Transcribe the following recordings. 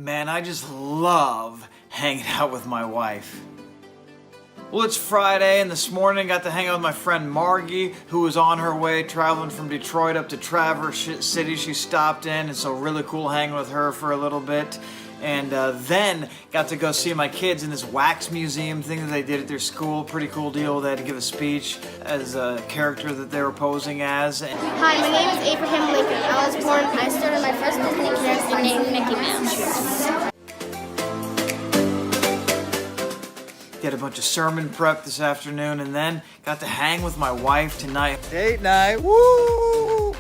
Man, I just love hanging out with my wife. Well, it's Friday, and this morning I got to hang out with my friend Margie, who was on her way traveling from Detroit up to Traverse City. She stopped in, and so really cool hanging with her for a little bit. And then got to go see my kids in this wax museum thing that they did at their school. Pretty cool deal. They had to give a speech as a character that they were posing as. Hi, my name is Abraham Lincoln. I started my first Disney character named Mickey Mouse. Did a bunch of sermon prep this afternoon, and then got to hang with my wife tonight. Date night, woo!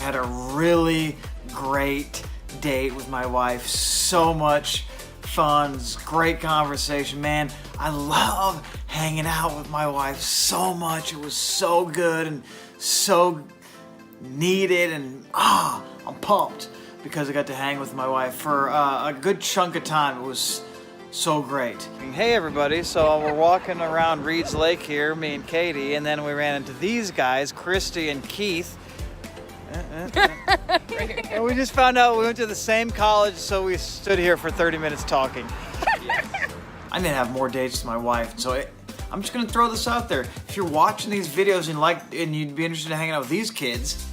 Had a really great date with my wife. So much fun, great conversation. Man, I love hanging out with my wife so much. It was so good and so needed, and I'm pumped because I got to hang with my wife for a good chunk of time. It was so great. Hey everybody, so we're walking around Reed's Lake here, me and Katie, and then we ran into these guys, Christy and Keith. And we just found out we went to the same college, so we stood here for 30 minutes talking. I need to have more dates with my wife, so I'm just gonna throw this out there. If you're watching these videos and you'd be interested in hanging out with these kids.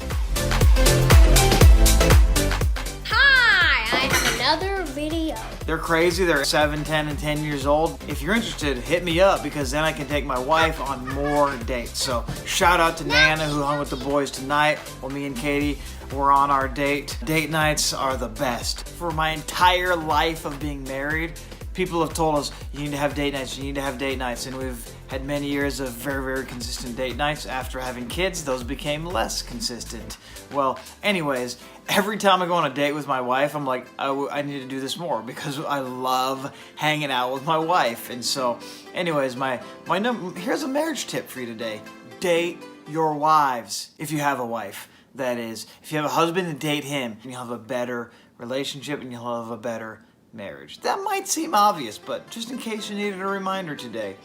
Hi, I have another video. They're crazy, they're 7, 10, and 10 years old. If you're interested, hit me up because then I can take my wife on more dates. So shout out to Nana who hung with the boys tonight while me and Katie were on our date. Date nights are the best. For my entire life of being married, people have told us you need to have date nights, you need to have date nights, and we've had many years of very, very consistent date nights. After having kids, those became less consistent. Well, anyways, every time I go on a date with my wife, I'm like, I need to do this more because I love hanging out with my wife. And so, anyways, here's a marriage tip for you today. Date your wives, if you have a wife, that is. If you have a husband, then date him, and you'll have a better relationship and you'll have a better marriage. That might seem obvious, but just in case you needed a reminder today,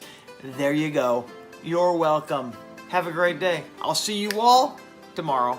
there you go. You're welcome. Have a great day. I'll see you all tomorrow.